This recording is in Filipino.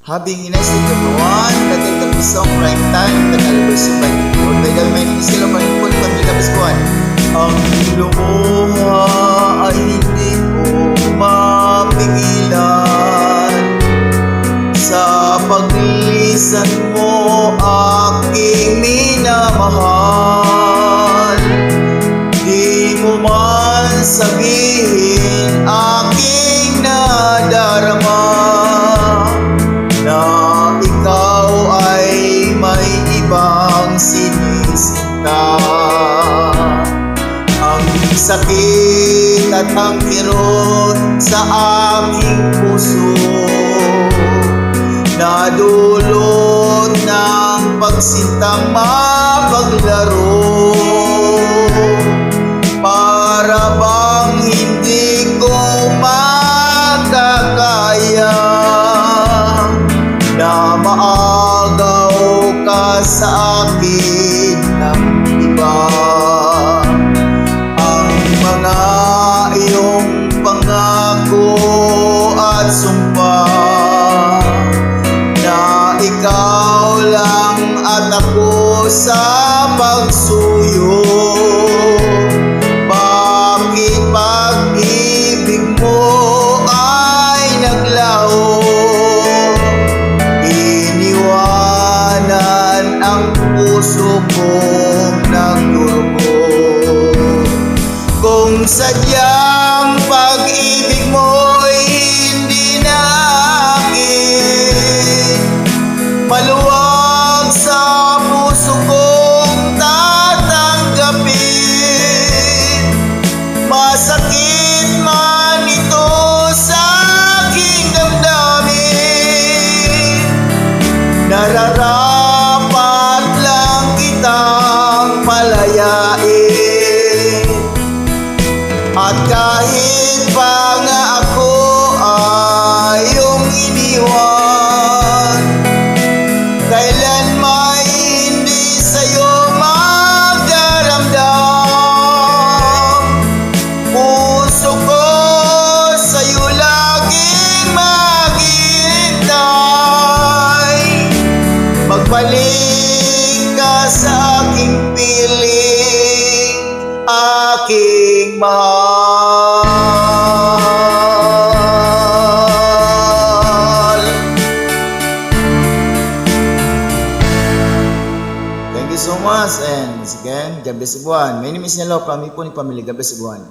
Having United everyone, natin the isang prime time na nalabas sa Balikud. By the way, sila pa rin po ng pamilya Kapaskuhan. Ang lumuha ay hindi ko mapigilan. Sa paglisan mo aking minamahal. Di mo man sabihin aking nadarama na ikaw ay may ibang sinisinta. Ang sakit at ang kirot sa aking puso nadulot ng pagsintang mapaglaro. Para bang hindi ko makakaya na maagaw ka sa akin ng iba. Ang mga iyong pangako at sumpa na ikaw lang at ako sa pagsuyo. Bakit pag-ibig mo ay naglaho? Iniwanan ang puso kong nagdurugo. Kung sadyang pag-ibig mo'y hindi na akin, maluwag sa puso kong tatanggapin. Masakit man ito sa aking damdamin, nararapat lang kitang palayain. At kahit pa nga ako ay iyong iniwan, kailan may hindi sa'yo magdaramdam. Puso ko sa'yo laging maghihintay. Magbalik ka sa aking piling, aking mahal. Thank you so much, and once again, God bless everyone. My name is Nelo from Ipon Family. God bless everyone.